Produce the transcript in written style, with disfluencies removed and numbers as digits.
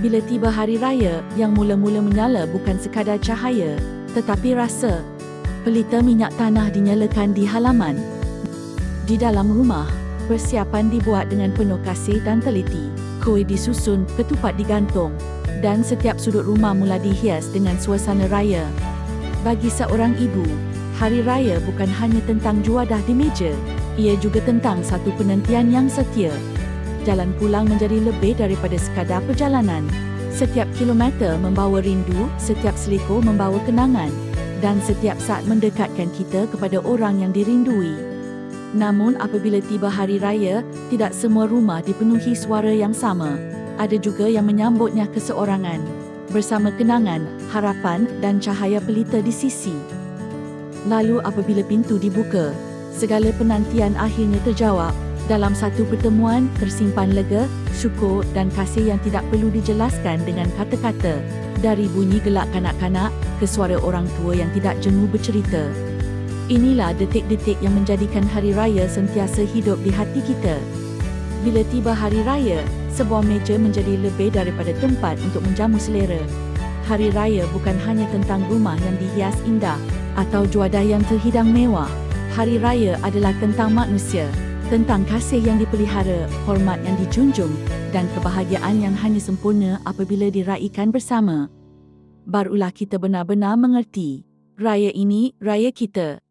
Bila tiba hari raya, yang mula-mula menyala bukan sekadar cahaya, tetapi rasa. Pelita minyak tanah dinyalakan di halaman. Di dalam rumah, persiapan dibuat dengan penuh kasih dan teliti. Kuih disusun, ketupat digantung, dan setiap sudut rumah mula dihias dengan suasana raya. Bagi seorang ibu, hari raya bukan hanya tentang juadah di meja, ia juga tentang satu penantian yang setia. Jalan pulang menjadi lebih daripada sekadar perjalanan. Setiap kilometer membawa rindu, setiap seliko membawa kenangan, dan setiap saat mendekatkan kita kepada orang yang dirindui. Namun apabila tiba hari raya, tidak semua rumah dipenuhi suara yang sama. Ada juga yang menyambutnya keseorangan, bersama kenangan, harapan dan cahaya pelita di sisi. Lalu apabila pintu dibuka, segala penantian akhirnya terjawab. Dalam satu pertemuan, tersimpan lega, syukur dan kasih yang tidak perlu dijelaskan dengan kata-kata. Dari bunyi gelak kanak-kanak ke suara orang tua yang tidak jemu bercerita. Inilah detik-detik yang menjadikan hari raya sentiasa hidup di hati kita. Bila tiba hari raya, sebuah meja menjadi lebih daripada tempat untuk menjamu selera. Hari raya bukan hanya tentang rumah yang dihias indah atau juadah yang terhidang mewah. Hari raya adalah tentang manusia, tentang kasih yang dipelihara, hormat yang dijunjung, dan kebahagiaan yang hanya sempurna apabila diraikan bersama. Barulah kita benar-benar mengerti, raya ini, raya kita.